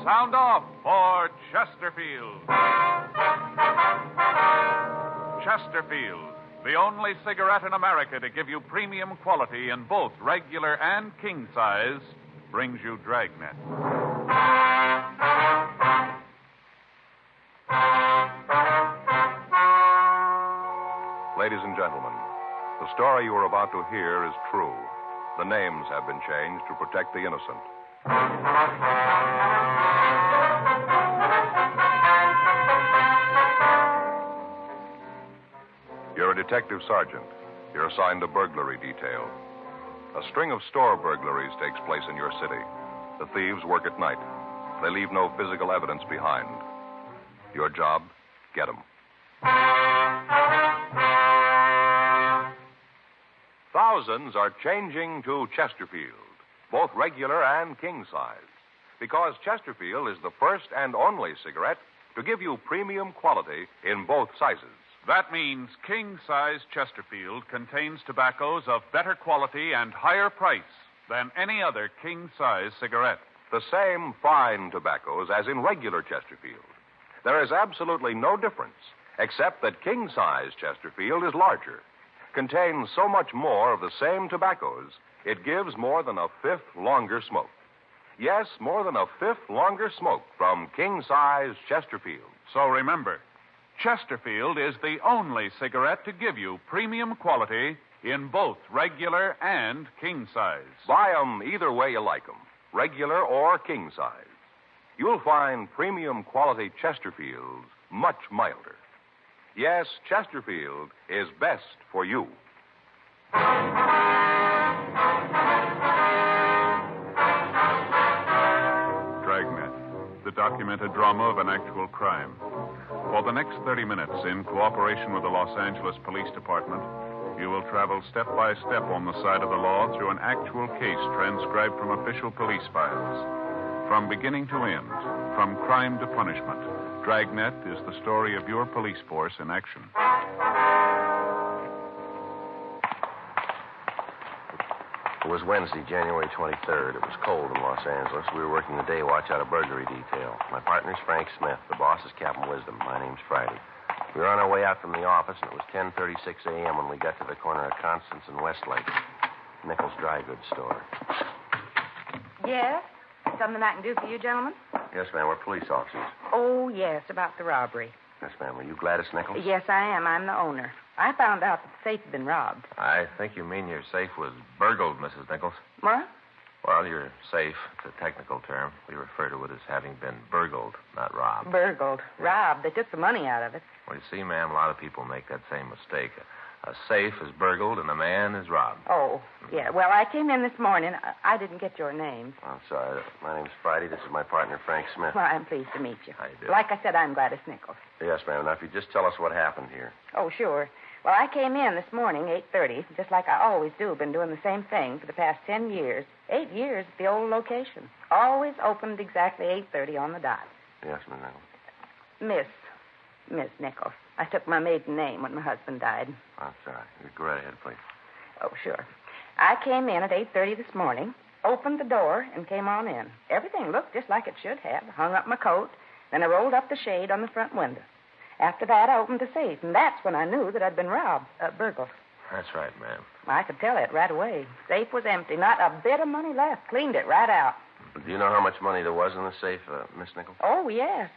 Sound off for Chesterfield. Chesterfield, the only cigarette in America to give you premium quality in both regular and king size, brings you Dragnet. Ladies and gentlemen, the story you are about to hear is true. The names have been changed to protect the innocent. You're a detective sergeant. You're assigned a burglary detail. A string of store burglaries takes place in your city. The thieves work at night. They leave no physical evidence behind. Your job, get them. Thousands are changing to Chesterfield, both regular and king size, because Chesterfield is the first and only cigarette to give you premium quality in both sizes. That means king-size Chesterfield contains tobaccos of better quality and higher price than any other king-size cigarette. The same fine tobaccos as in regular Chesterfield. There is absolutely no difference, except that king-size Chesterfield is larger, contains so much more of the same tobaccos, it gives more than a fifth longer smoke. Yes, more than a fifth longer smoke from king-size Chesterfield. So remember, Chesterfield is the only cigarette to give you premium quality in both regular and king size. Buy 'em either way you like 'em, regular or king size. You'll find premium quality Chesterfields much milder. Yes, Chesterfield is best for you. Dragnet, the documented drama of an actual crime. For the next 30 minutes, in cooperation with the Los Angeles Police Department, you will travel step by step on the side of the law through an actual case transcribed from official police files. From beginning to end, from crime to punishment, Dragnet is the story of your police force in action. It was Wednesday, January 23rd. It was cold in Los Angeles. We were working the day watch out of burglary detail. My partner's Frank Smith. The boss is Captain Wisdom. My name's Friday. We were on our way out from the office, and it was 10:36 a.m. when we got to the corner of Constance and Westlake. Nichols' dry goods store. Yes? Something I can do for you, gentlemen? Yes, ma'am. We're police officers. Oh, yes, about the robbery. Yes, ma'am. Are you Gladys Nichols? Yes, I am. I'm the owner. I found out that the safe had been robbed. I think you mean your safe was burgled, Mrs. Nichols. What? Well, your safe, it's a technical term. We refer to it as having been burgled, not robbed. Burgled. Robbed. They took the money out of it. Well, you see, ma'am, a lot of people make that same mistake. A safe is burgled and a man is robbed. Oh, yeah. Well, I came in this morning. I didn't get your names. I'm sorry. My name's Friday. This is my partner, Frank Smith. Well, I'm pleased to meet you. How you do? Like I said, I'm Gladys Nichols. Yes, ma'am. Now, if you just tell us what happened here. Oh, sure. Well, I came in this morning, 8:30, just like I always do. Been doing the same thing for the past 10 years. 8 years at the old location. Always opened exactly 8:30 on the dot. Yes, Miss Nichols. Miss Nichols. I took my maiden name when my husband died. I'm sorry. You go right ahead, please. Oh, sure. I came in at 8:30 this morning, opened the door, and came on in. Everything looked just like it should have. Hung up my coat, then I rolled up the shade on the front window. After that, I opened the safe, and that's when I knew that I'd been robbed, burgled. That's right, ma'am. I could tell it right away. Safe was empty, not a bit of money left. Cleaned it right out. Do you know how much money there was in the safe, Miss Nichols? Oh, yes.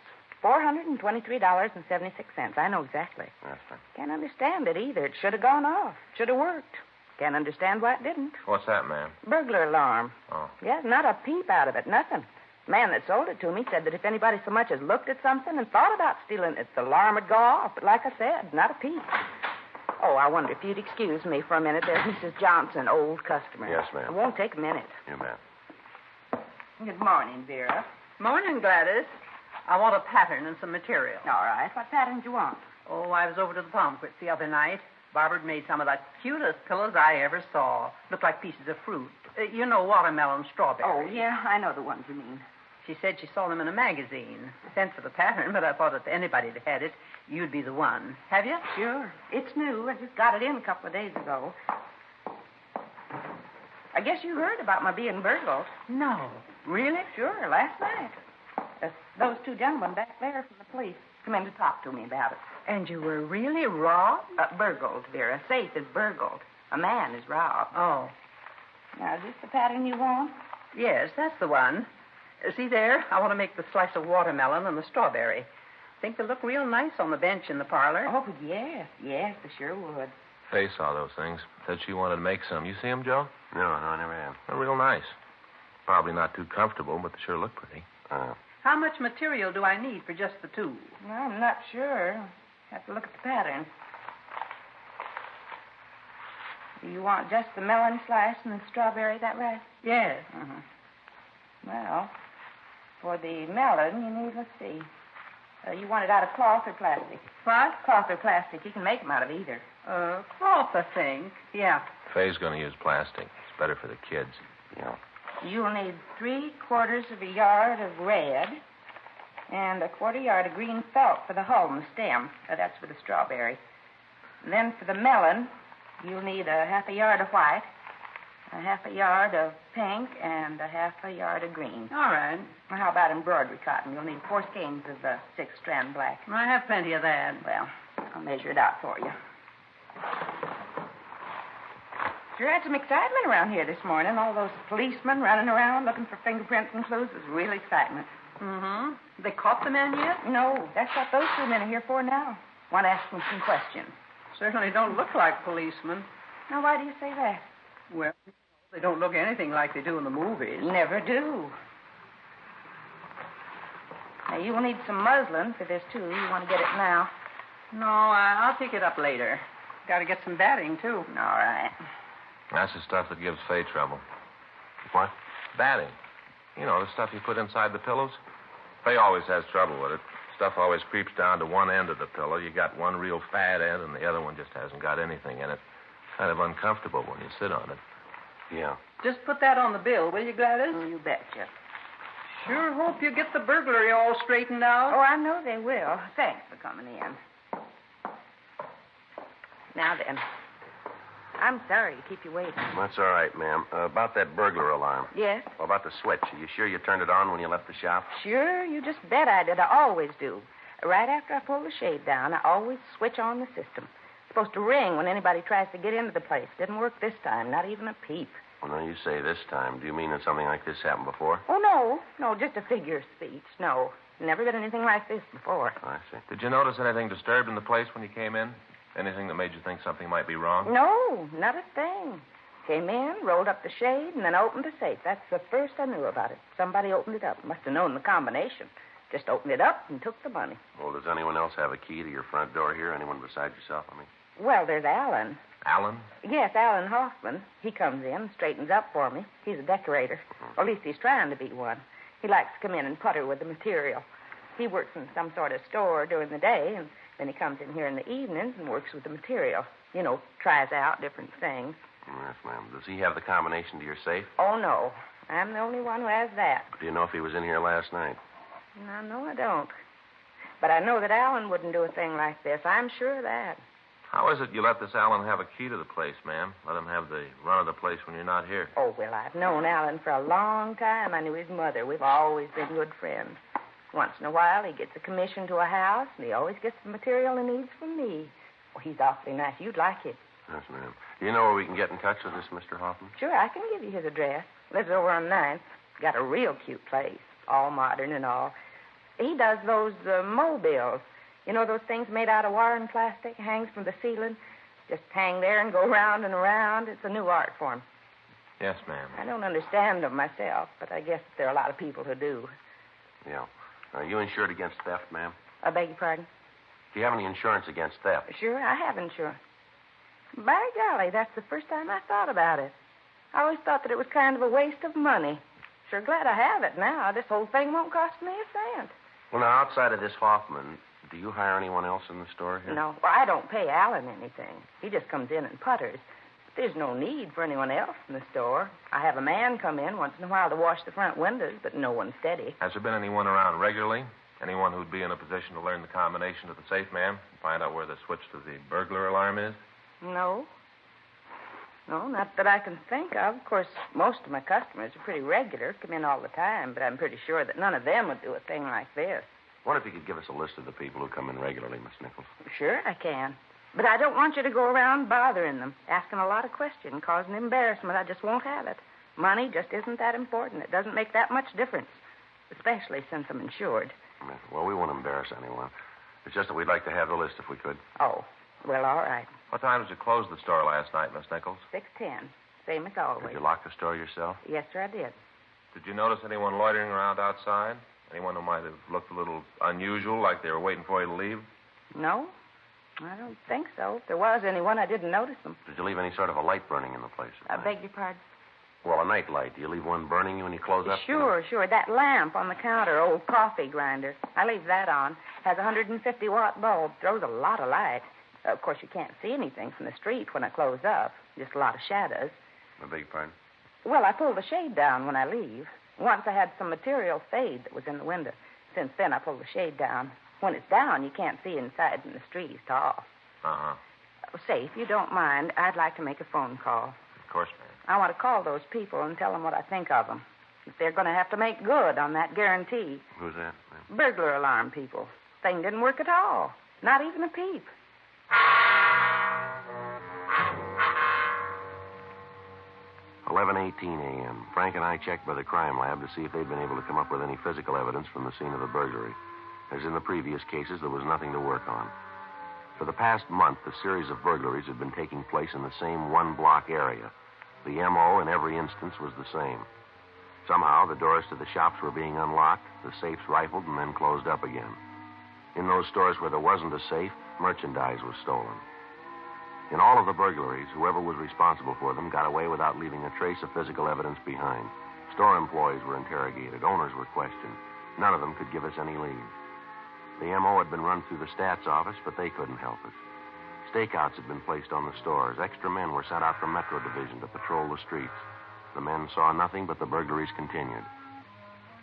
$423.76. I know exactly. Yes, sir. Can't understand it either. It should have gone off. Should have worked. Can't understand why it didn't. What's that, ma'am? Burglar alarm. Oh. Yeah, not a peep out of it. Nothing. The man that sold it to me said that if anybody so much as looked at something and thought about stealing it, the alarm would go off. But like I said, not a peep. Oh, I wonder if you'd excuse me for a minute. There's Mrs. Johnson, old customer. Yes, ma'am. It won't take a minute. You, ma'am. Good morning, Vera. Morning, Gladys. I want a pattern and some material. All right. What pattern do you want? Oh, I was over to the Pomquits the other night. Barbara made some of the cutest pillows I ever saw. Looked like pieces of fruit. You know, watermelon, strawberry. Oh, yeah, I know the ones you mean. She said she saw them in a magazine. Sent for the pattern, but I thought if anybody had had it, you'd be the one. Have you? Sure. It's new. I just got it in a couple of days ago. I guess you heard about my being burgled. No. Really? Sure, last night. Those two gentlemen back there from the police come in to talk to me about it. And you were really robbed? Burgled, Vera. A safe is burgled. A man is robbed. Oh. Now, is this the pattern you want? Yes, that's the one. See there? I want to make the slice of watermelon and the strawberry. Think they'll look real nice on the bench in the parlor. Oh, yes. Yes, they sure would. Faye saw those things. Said she wanted to make some. You see them, Joe? No, I never have. They're real nice. Probably not too comfortable, but they sure look pretty. How much material do I need for just the two? Well, I'm not sure. Have to look at the pattern. Do you want just the melon slice and the strawberry, that right? Yes. Well, for the melon, you need, let's see. You want it out of cloth or plastic? What? Cloth or plastic. You can make them out of either. Cloth, I think. Yeah. Faye's going to use plastic. It's better for the kids. Yeah. You'll need 3/4 of a yard of red and 1/4 yard of green felt for the hull and the stem. That's for the strawberry. And then for the melon, you'll need 1/2 yard of white, 1/2 yard of pink, and 1/2 yard of green. All right. Well, how about embroidery cotton? You'll need 4 skeins of 6-strand black. I have plenty of that. Well, I'll measure it out for you. Sure had some excitement around here this morning. All those policemen running around looking for fingerprints and clues. It was real excitement. They caught the man yet? No, that's what those 2 men are here for now. Want to ask them some questions. Certainly don't look like policemen. Now, why do you say that? Well, they don't look anything like they do in the movies. Never do. Now, you will need some muslin for this, too. You want to get it now? No, I'll pick it up later. Got to get some batting, too. All right. That's the stuff that gives Faye trouble. What? Batting. You know, the stuff you put inside the pillows. Faye always has trouble with it. Stuff always creeps down to one end of the pillow. You got one real fat end, and the other one just hasn't got anything in it. Kind of uncomfortable when you sit on it. Yeah. Just put that on the bill, will you, Gladys? You betcha. Sure hope you get the burglary all straightened out. Oh, I know they will. Thanks for coming in. Now then, I'm sorry to keep you waiting. That's all right, ma'am. About that burglar alarm. Yes? Well, about the switch. Are you sure you turned it on when you left the shop? Sure, you just bet I did. I always do. Right after I pull the shade down, I always switch on the system. It's supposed to ring when anybody tries to get into the place. Didn't work this time, not even a peep. Well, now you say this time. Do you mean that something like this happened before? Oh, no, just a figure of speech. No, never been anything like this before. I see. Did you notice anything disturbed in the place when you came in? Anything that made you think something might be wrong? No, not a thing. Came in, rolled up the shade, and then opened the safe. That's the first I knew about it. Somebody opened it up. Must have known the combination. Just opened it up and took the money. Well, does anyone else have a key to your front door here? Anyone besides yourself, I mean? Well, there's Alan. Alan? Yes, Alan Hoffman. He comes in, straightens up for me. He's a decorator. Or at least he's trying to be one. He likes to come in and putter with the material. He works in some sort of store during the day, and then he comes in here in the evenings and works with the material. You know, tries out different things. Yes, ma'am. Does he have the combination to your safe? Oh, no. I'm the only one who has that. Do you know if he was in here last night? No, I don't. But I know that Alan wouldn't do a thing like this. I'm sure of that. How is it you let this Alan have a key to the place, ma'am? Let him have the run of the place when you're not here? Oh, well, I've known Alan for a long time. I knew his mother. We've always been good friends. Once in a while, he gets a commission to a house, and he always gets the material he needs from me. Well, he's awfully nice. You'd like it. Yes, ma'am. Do you know where we can get in touch with this Mr. Hoffman? Sure, I can give you his address. Lives over on 9th. Got a real cute place. All modern and all. He does those mobiles. You know those things made out of wire and plastic? Hangs from the ceiling? Just hang there and go round and around. It's a new art form. Yes, ma'am. I don't understand them myself, but I guess there are a lot of people who do. Yeah. Are you insured against theft, ma'am? I beg your pardon? Do you have any insurance against theft? Sure, I have insurance. By golly, that's the first time I thought about it. I always thought that it was kind of a waste of money. Sure glad I have it now. This whole thing won't cost me a cent. Well, now, outside of this Hoffman, do you hire anyone else in the store here? No, well, I don't pay Alan anything. He just comes in and putters. There's no need for anyone else in the store. I have a man come in once in a while to wash the front windows, but no one steady. Has there been anyone around regularly? Anyone who'd be in a position to learn the combination to the safe, ma'am? Find out where the switch to the burglar alarm is? No. No, not that I can think of. Of course, most of my customers are pretty regular, come in all the time, but I'm pretty sure that none of them would do a thing like this. What if you could give us a list of the people who come in regularly, Miss Nichols? Sure, I can. But I don't want you to go around bothering them, asking a lot of questions, causing embarrassment. I just won't have it. Money just isn't that important. It doesn't make that much difference, especially since I'm insured. Well, we won't embarrass anyone. It's just that we'd like to have the list if we could. Oh, well, all right. What time did you close the store last night, Miss Nichols? 6:10, same as always. Did you lock the store yourself? Yes, sir, I did. Did you notice anyone loitering around outside? Anyone who might have looked a little unusual, like they were waiting for you to leave? No, I don't think so. If there was anyone, I didn't notice them. Did you leave any sort of a light burning in the place? I beg your pardon? Well, a night light. Do you leave one burning when you close up? Sure. That lamp on the counter, old coffee grinder. I leave that on. Has a 150-watt bulb. Throws a lot of light. Of course, you can't see anything from the street when I close up. Just a lot of shadows. I beg your pardon? Well, I pull the shade down when I leave. Once I had some material fade that was in the window. Since then, I pull the shade down. When it's down, you can't see inside and the street is off. Uh-huh. Say, if you don't mind, I'd like to make a phone call. Of course, ma'am. I want to call those people and tell them what I think of them. If they're going to have to make good on that guarantee. Who's that, ma'am? Burglar alarm people. Thing didn't work at all. Not even a peep. 11:18 a.m. Frank and I checked by the crime lab to see if they'd been able to come up with any physical evidence from the scene of the burglary. As in the previous cases, there was nothing to work on. For the past month, a series of burglaries had been taking place in the same one-block area. The M.O. in every instance was the same. Somehow, the doors to the shops were being unlocked, the safes rifled, and then closed up again. In those stores where there wasn't a safe, merchandise was stolen. In all of the burglaries, whoever was responsible for them got away without leaving a trace of physical evidence behind. Store employees were interrogated. Owners were questioned. None of them could give us any lead. The M.O. had been run through the stats office, but they couldn't help us. Stakeouts had been placed on the stores. Extra men were sent out from Metro Division to patrol the streets. The men saw nothing, but the burglaries continued.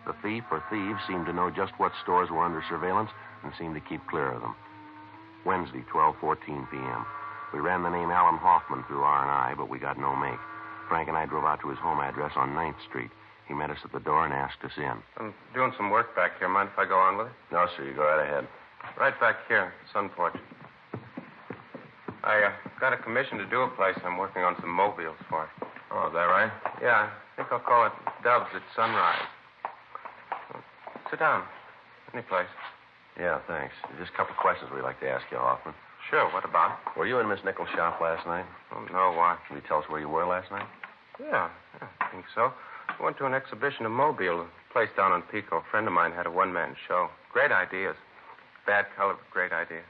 The thief or thieves seemed to know just what stores were under surveillance and seemed to keep clear of them. Wednesday, 12:14 p.m. We ran the name Alan Hoffman through R&I, but we got no make. Frank and I drove out to his home address on 9th Street. He met us at the door and asked us in. I'm doing some work back here. Mind if I go on with it? No, sir. You go right ahead. Right back here, sun porch. I got a commission to do a place. I'm working on some mobiles for it. Oh, is that right? Yeah, I think I'll call it Doves at Sunrise. Sit down. Any place. Yeah, thanks. Just a couple of questions we'd like to ask you, Hoffman. Sure, what about it? Were you in Miss Nichols' shop last night? Oh, no, why? Can you tell us where you were last night? Yeah, I think so. I went to an exhibition of mobile, a place down on Pico. A friend of mine had a one-man show. Great ideas. Bad color, but great idea.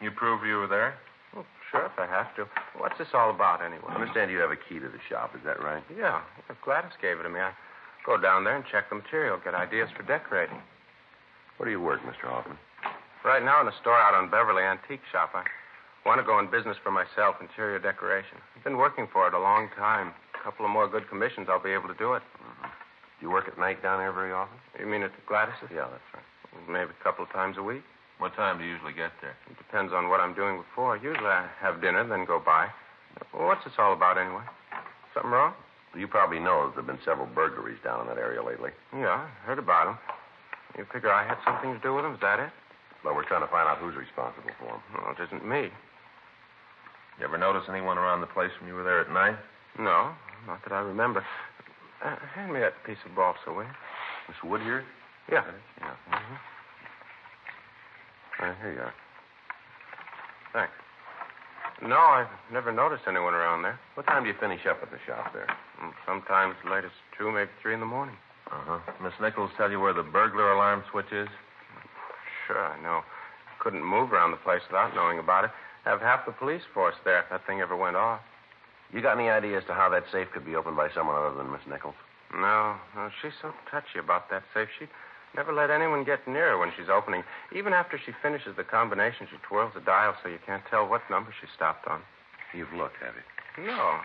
You prove you were there? Oh, sure, if I have to. What's this all about, anyway? I understand you have a key to the shop. Is that right? Yeah, Gladys gave it to me. I go down there and check the material, get ideas for decorating. Where do you work, Mr. Hoffman? Right now in a store out on Beverly, antique shop. I want to go in business for myself, interior decoration. I've been working for it a long time. A couple of more good commissions, I'll be able to do it. Mm-hmm. Do you work at night down there very often? You mean at Gladys's? Yeah, that's right. Maybe a couple of times a week. What time do you usually get there? It depends on what I'm doing before. Usually I have dinner, then go by. Well, what's this all about, anyway? Something wrong? Well, you probably know that there have been several burglaries down in that area lately. Yeah, I heard about them. You figure I had something to do with them? Is that it? Well, we're trying to find out who's responsible for them. Well, it isn't me. You ever notice anyone around the place when you were there at night? No, not that I remember. Hand me that piece of balsa, will you? Miss Wood here? Yeah. Yeah. Mm-hmm. Here you are. Thanks. No, I've never noticed anyone around there. What time do you finish up at the shop there? Sometimes as late as 2, maybe 3 in the morning. Uh-huh. Miss Nichols tell you where the burglar alarm switch is? Sure, I know. Couldn't move around the place without knowing about it. Have half the police force there if that thing ever went off. You got any idea as to how that safe could be opened by someone other than Miss Nichols? No, she's so touchy about that safe. She never let anyone get near her when she's opening. Even after she finishes the combination, she twirls the dial so you can't tell what number she stopped on. You've looked, have you? No.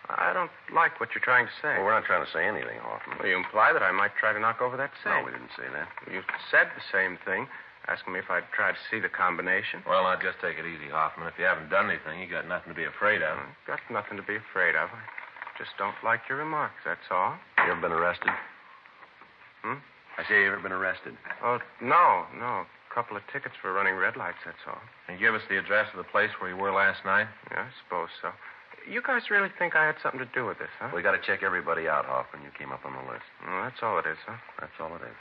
I don't like what you're trying to say. Well, we're not trying to say anything, Hoffman. Well, you imply that I might try to knock over that safe. No, we didn't say that. You said the same thing. Asking me if I'd try to see the combination. Well, now, just take it easy, Hoffman. If you haven't done anything, you got nothing to be afraid of. I've got nothing to be afraid of. I just don't like your remarks, that's all. You ever been arrested? I say, you ever been arrested? Oh, no. A couple of tickets for running red lights, that's all. Can you give us the address of the place where you were last night? Yeah, I suppose so. You guys really think I had something to do with this, huh? We got to check everybody out, Hoffman. You came up on the list. Well, that's all it is, huh? That's all it is.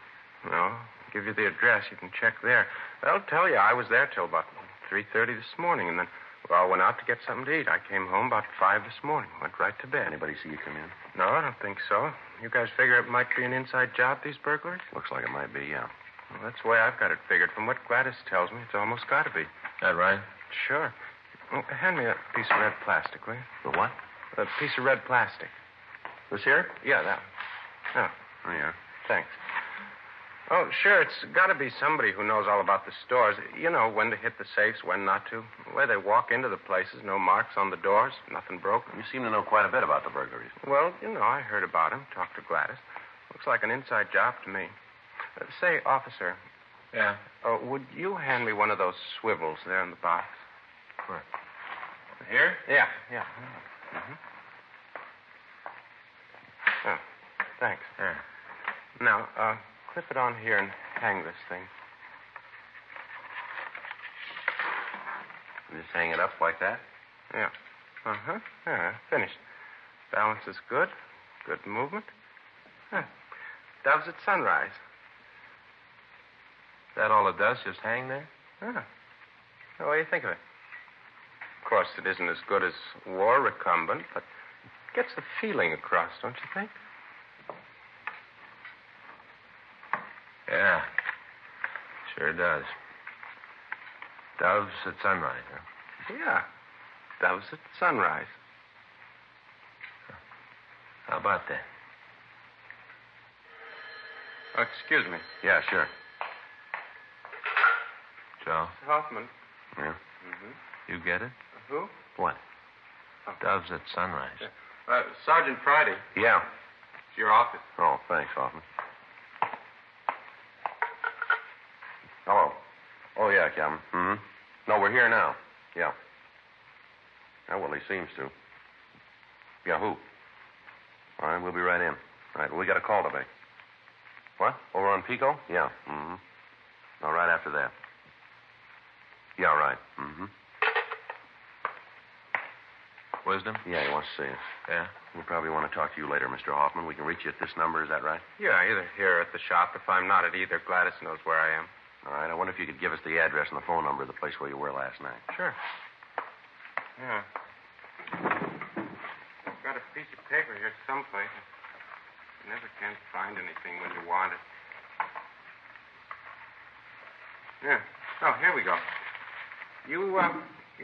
No, give you the address. You can check there. I'll tell you, I was there till about 3:30 this morning, and then, well, I went out to get something to eat. I came home about 5 this morning. Went right to bed. Anybody see you come in? No, I don't think so. You guys figure it might be an inside job, these burglaries? Looks like it might be, yeah. Well, that's the way I've got it figured. From what Gladys tells me, it's almost got to be. That right? Sure. Oh, hand me that piece of red plastic, will you? The what? That piece of red plastic. This here? Yeah, that one. Oh, yeah. Thanks. Oh, sure, it's got to be somebody who knows all about the stores. You know, when to hit the safes, when not to. The way they walk into the places, no marks on the doors, nothing broken. You seem to know quite a bit about the burglaries. Well, you know, I heard about him, talked to Gladys. Looks like an inside job to me. Say, officer. Yeah. Would you hand me one of those swivels there in the box? Where? Here? Yeah. Mm-hmm. Oh, thanks. Yeah. Now, clip it on here and hang this thing. You just hang it up like that? Yeah. Yeah, finished. Balance is good. Good movement. Huh. Doves at sunrise. Is that all it does? Just hang there? Yeah. Well, what do you think of it? Of course, it isn't as good as war recumbent, but it gets the feeling across, don't you think? Yeah. Sure does. Doves at sunrise, huh? Yeah. Doves at sunrise. How about that? Oh, excuse me. Yeah, sure. Joe, Hoffman. Yeah? you get it? Who? What? Doves at sunrise. Sergeant Friday. Yeah. It's your office. Oh, thanks, Hoffman. Hello. Oh, yeah, Captain. Mm-hmm. No, we're here now. Yeah. Yeah, well, he seems to. Yeah, who? All right, we'll be right in. All right, well, we got a call to make. What? Over on Pico? Yeah. Mm-hmm. All right, after that. Yeah, right. Mm-hmm. Wisdom? Yeah, he wants to see us. Yeah. We'll probably want to talk to you later, Mr. Hoffman. We can reach you at this number, is that right? Yeah, either here or at the shop. If I'm not at either, Gladys knows where I am. All right, I wonder if you could give us the address and the phone number of the place where you were last night. Sure. Yeah. I've got a piece of paper here someplace. You never can find anything when you want it. Yeah. Oh, here we go. You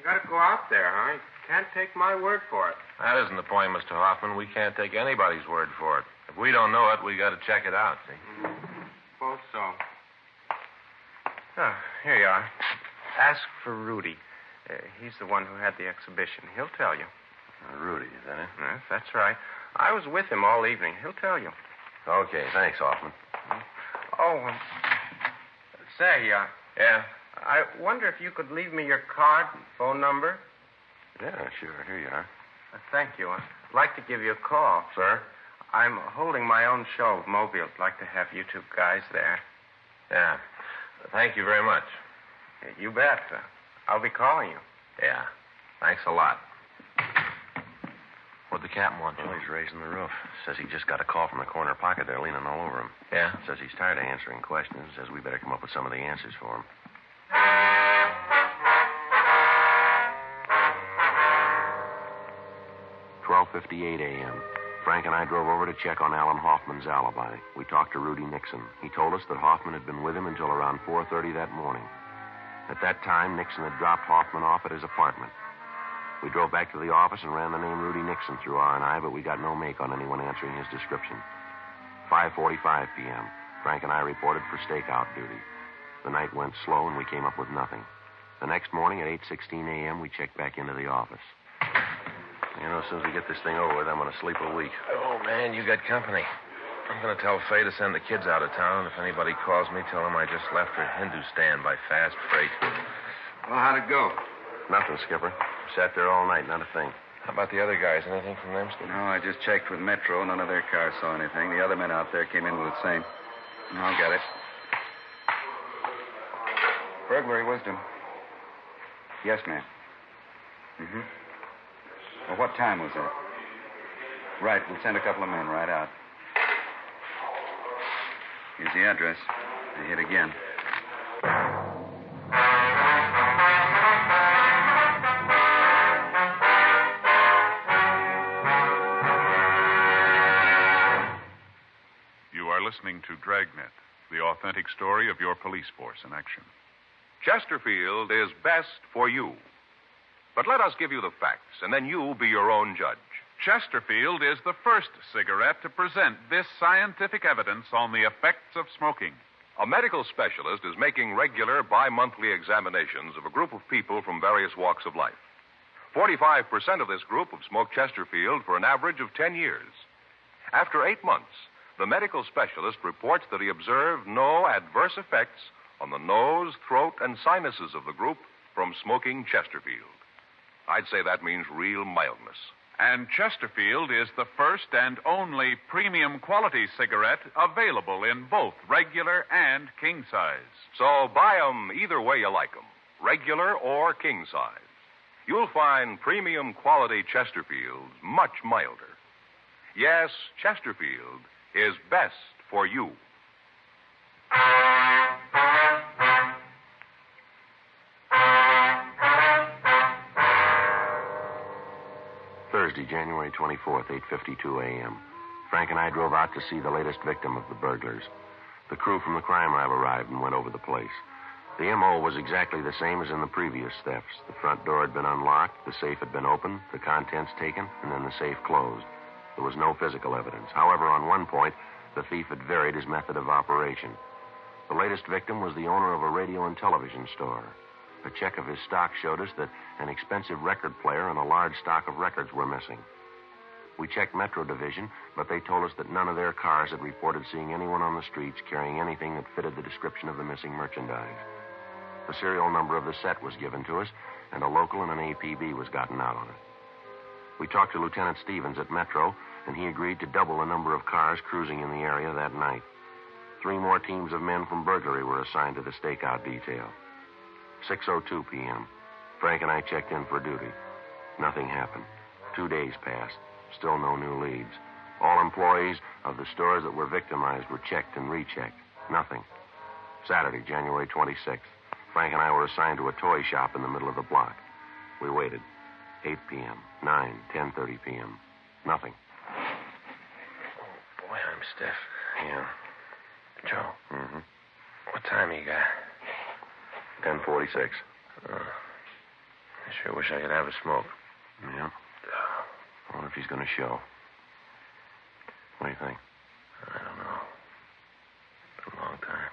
got to go out there, huh? You can't take my word for it. That isn't the point, Mr. Hoffman. We can't take anybody's word for it. If we don't know it, we got to check it out, see? Suppose so. Oh, here you are. Ask for Rudy. He's the one who had the exhibition. He'll tell you. Rudy, is that it? Yes, that's right. I was with him all evening. He'll tell you. Okay, thanks, Hoffman. Oh, say, Yeah. I wonder if you could leave me your card and phone number. Yeah, sure. Here you are. Thank you. I'd like to give you a call. Sir? I'm holding my own show at Mobile. I'd like to have you two guys there. Yeah. Thank you very much. You bet. I'll be calling you. Yeah. Thanks a lot. What'd the captain want? Well, he's raising the roof. Says he just got a call from the corner pocket there leaning all over him. Yeah? Says he's tired of answering questions. Says we better come up with some of the answers for him. 12:58 a.m. Frank and I drove over to check on Alan Hoffman's alibi. We talked to Rudy Nixon. He told us that Hoffman had been with him until around 4:30 that morning. At that time, Nixon had dropped Hoffman off at his apartment. We drove back to the office and ran the name Rudy Nixon through R&I, but we got no make on anyone answering his description. 5:45 p.m. Frank and I reported for stakeout duty. The night went slow, and we came up with nothing. The next morning at 8:16 a.m., we checked back into the office. You know, as soon as we get this thing over with, I'm going to sleep a week. Oh, man, you got company. I'm going to tell Faye to send the kids out of town. If anybody calls me, tell them I just left for Hindustan by fast freight. Well, how'd it go? Nothing, Skipper. Sat there all night, not a thing. How about the other guys? Anything from them, Skipper? No, I just checked with Metro. None of their cars saw anything. The other men out there came in with the same. I'll get it. Burglary wisdom. Yes, ma'am. Mm-hmm. Well, what time was that? Right, we'll send a couple of men right out. Here's the address. They hit again. You are listening to Dragnet, the authentic story of your police force in action. Chesterfield is best for you. But let us give you the facts, and then you be your own judge. Chesterfield is the first cigarette to present this scientific evidence on the effects of smoking. A medical specialist is making regular bi-monthly examinations of a group of people from various walks of life. 45% of this group have smoked Chesterfield for an average of 10 years. After 8 months, the medical specialist reports that he observed no adverse effects on the nose, throat, and sinuses of the group from smoking Chesterfield. I'd say that means real mildness. And Chesterfield is the first and only premium quality cigarette available in both regular and king size. So buy 'em either way you like 'em, regular or king size. You'll find premium quality Chesterfield much milder. Yes, Chesterfield is best for you. Thursday, January 24th, 8:52 a.m. Frank and I drove out to see the latest victim of the burglars. The crew from the crime lab arrived and went over the place. The M.O. was exactly the same as in the previous thefts. The front door had been unlocked, the safe had been opened, the contents taken, and then the safe closed. There was no physical evidence. However, on one point, the thief had varied his method of operation. The latest victim was the owner of a radio and television store. A check of his stock showed us that an expensive record player and a large stock of records were missing. We checked Metro Division, but they told us that none of their cars had reported seeing anyone on the streets carrying anything that fitted the description of the missing merchandise. The serial number of the set was given to us, and a local and an APB was gotten out on it. We talked to Lieutenant Stevens at Metro, and he agreed to double the number of cars cruising in the area that night. 3 more teams of men from burglary were assigned to the stakeout detail. 6:02 p.m. Frank and I checked in for duty. Nothing happened. 2 days passed. Still no new leads. All employees of the stores that were victimized were checked and rechecked. Nothing. Saturday, January 26th. Frank and I were assigned to a toy shop in the middle of the block. We waited. 8 p.m., 9, 10:30 p.m. Nothing. Oh, boy, I'm stiff. Yeah. Joe. Mm-hmm. What time you got? 10:46. I sure wish I could have a smoke. Yeah. I wonder if he's going to show. What do you think? I don't know. It's a long time.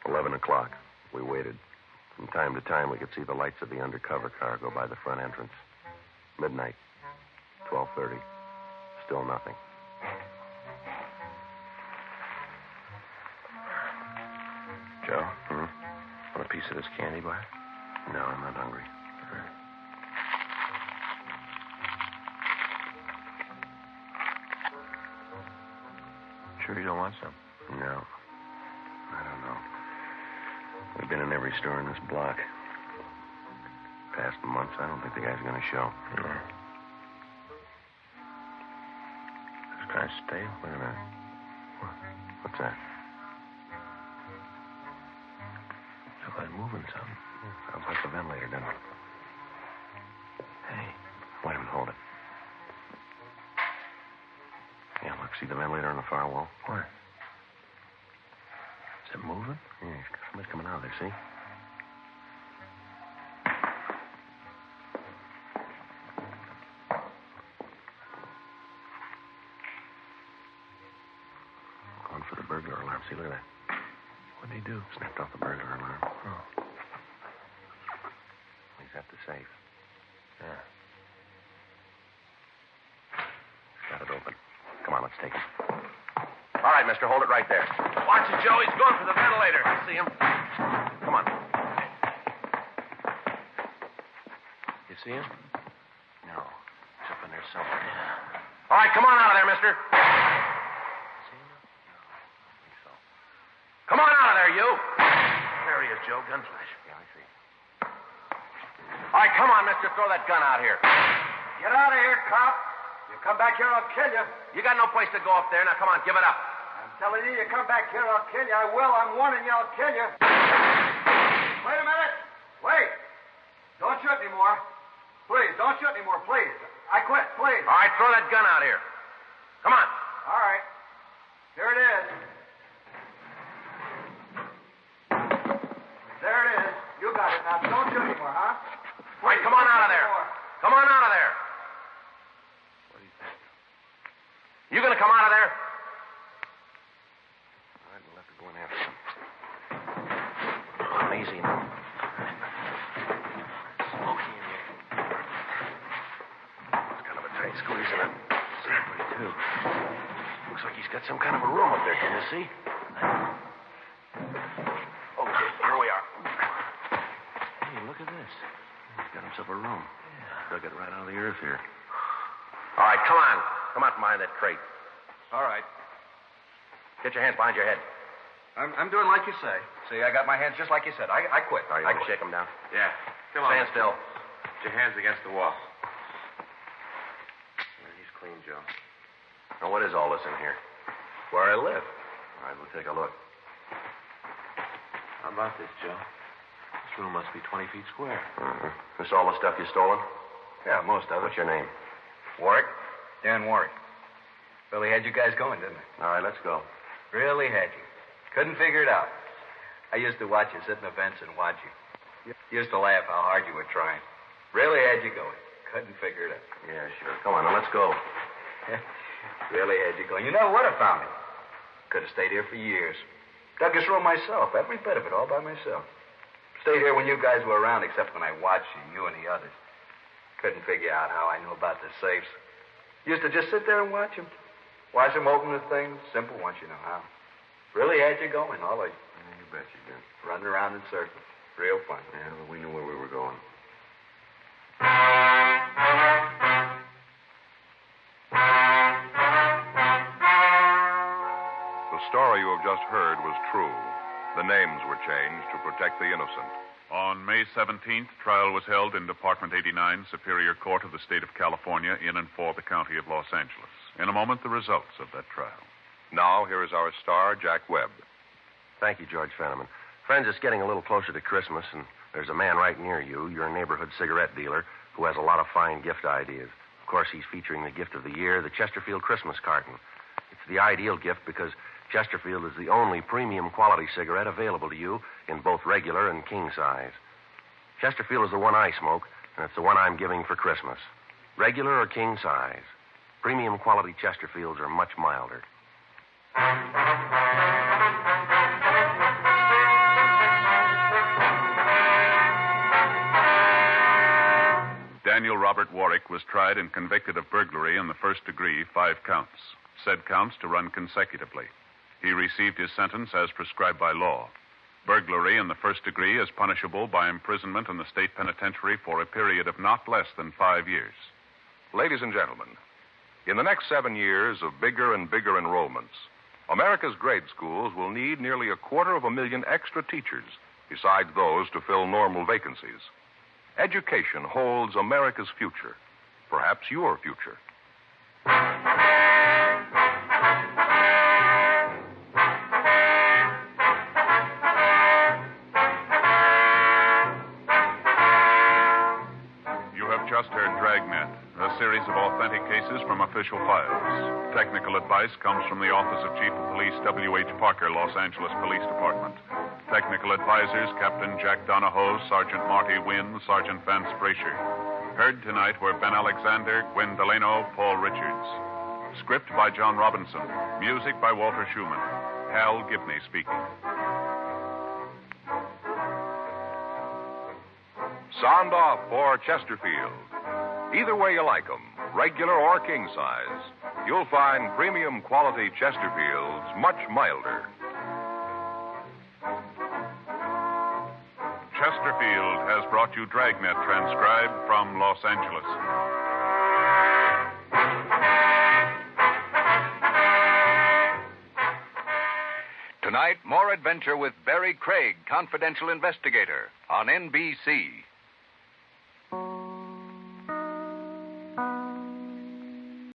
11 o'clock. We waited. From time to time, we could see the lights of the undercover car go by the front entrance. Midnight. 12:30. Still nothing. Joe? Want a piece of this candy bar? No, I'm not hungry. Sure you don't want some? No. I don't know. We've been in every store in this block. Past months, I don't think the guy's going to show. No. It's kind of stale. Look at that. What's that? Sounds like moving something. Sounds like the ventilator, doesn't it? Hey. Wait a minute, hold it. Yeah, look, see the ventilator on the far wall? What? Is it moving? Yeah, somebody's coming out of there, see? Going for the burglar alarm. See, look at that. What'd he do? Snapped off the burglar alarm. Oh. He's at the safe. Yeah. Got it open. Come on, let's take him. All right, mister, hold it right there. Watch it, Joe. He's going for the ventilator. I see him. Come on. You see him? No. He's up in there somewhere. All right, come on out of there, mister. See him? No, I don't think so. Come on out of there, you. There he is, Joe. Gun flash. Yeah, I see. All right, come on, mister. Throw that gun out here. Get out of here, cop. You come back here, I'll kill you. You got no place to go up there. Now, come on, give it up. I'm telling you, you come back here, I'll kill you. I will. I'm warning you, I'll kill you. Wait a minute. Wait. Don't shoot anymore. Please, don't shoot anymore, please. I quit, please. All right, throw that gun out here. Come on. All right. Here it is. There it is. You got it now. Don't shoot anymore, huh? All right, come on out of there. Come on out of there. What do you think? You gonna come out of there? All right, we'll have to go in after him. Easy now. Smoky in here. It's kind of a tight squeeze in it. Slippery, too. Looks like he's got some kind of a room up there. Can you see? Okay, here we are. Hey, look at this. He's got himself a room. Dug it right out of the earth here. All right, come on. Come out from behind that crate. All right. Get your hands behind your head. I'm doing like you say. See, I got my hands just like you said. I quit. All right, you want to shake them down? Yeah. Come on. Stand still. Put your hands against the wall. Yeah, he's clean, Joe. Now, what is all this in here? Where I live. All right, we'll take a look. How about this, Joe? This room must be 20 feet square. Uh-huh. This all the stuff you stolen? Yeah, most of it. What's your name? Warwick? Dan Warwick. Really had you guys going, didn't it? All right, let's go. Really had you. Couldn't figure it out. I used to watch you sit in the fence and watch you. Used to laugh how hard you were trying. Really had you going. Couldn't figure it out. Yeah, sure. Come on, now let's go. Really had you going. You never would have found me. Could have stayed here for years. Dug this room myself, every bit of it, all by myself. Stayed here when you guys were around, except when I watched you and the others. Couldn't figure out how I knew about the safes. Used to just sit there and watch them. Watch them open the things. Simple once you know how. Really had you going, all of you. Yeah, you bet you did. Running around in circles. Real fun. Yeah, well, we knew where we were going. The story you have just heard was true. The names were changed to protect the innocent. On May 17th, trial was held in Department 89, Superior Court of the State of California, in and for the County of Los Angeles. In a moment, the results of that trial. Now, here is our star, Jack Webb. Thank you, George Fenneman. Friends, it's getting a little closer to Christmas, and there's a man right near you, your neighborhood cigarette dealer, who has a lot of fine gift ideas. Of course, he's featuring the gift of the year, the Chesterfield Christmas carton. It's the ideal gift because Chesterfield is the only premium quality cigarette available to you in both regular and king size. Chesterfield is the one I smoke, and it's the one I'm giving for Christmas. Regular or king size. Premium quality Chesterfields are much milder. Daniel Robert Warwick was tried and convicted of burglary in the first degree, 5 counts. Said counts to run consecutively. He received his sentence as prescribed by law. Burglary in the first degree is punishable by imprisonment in the state penitentiary for a period of not less than 5 years. Ladies and gentlemen, in the next 7 years of bigger and bigger enrollments, America's grade schools will need nearly 250,000 extra teachers, besides those to fill normal vacancies. Education holds America's future, perhaps your future. Just heard Dragnet, a series of authentic cases from official files. Technical advice comes from the Office of Chief of Police W.H. Parker, Los Angeles Police Department. Technical advisors, Captain Jack Donahoe, Sergeant Marty Wynn, Sergeant Vance Brasher. Heard tonight were Ben Alexander, Gwen Delano, Paul Richards. Script by John Robinson. Music by Walter Schumann. Hal Gibney speaking. Sound off for Chesterfield. Either way you like them, regular or king size. you'll find premium quality Chesterfields much milder. Chesterfield has brought you Dragnet, transcribed from Los Angeles. Tonight, more adventure with Barry Craig, confidential investigator, on NBC.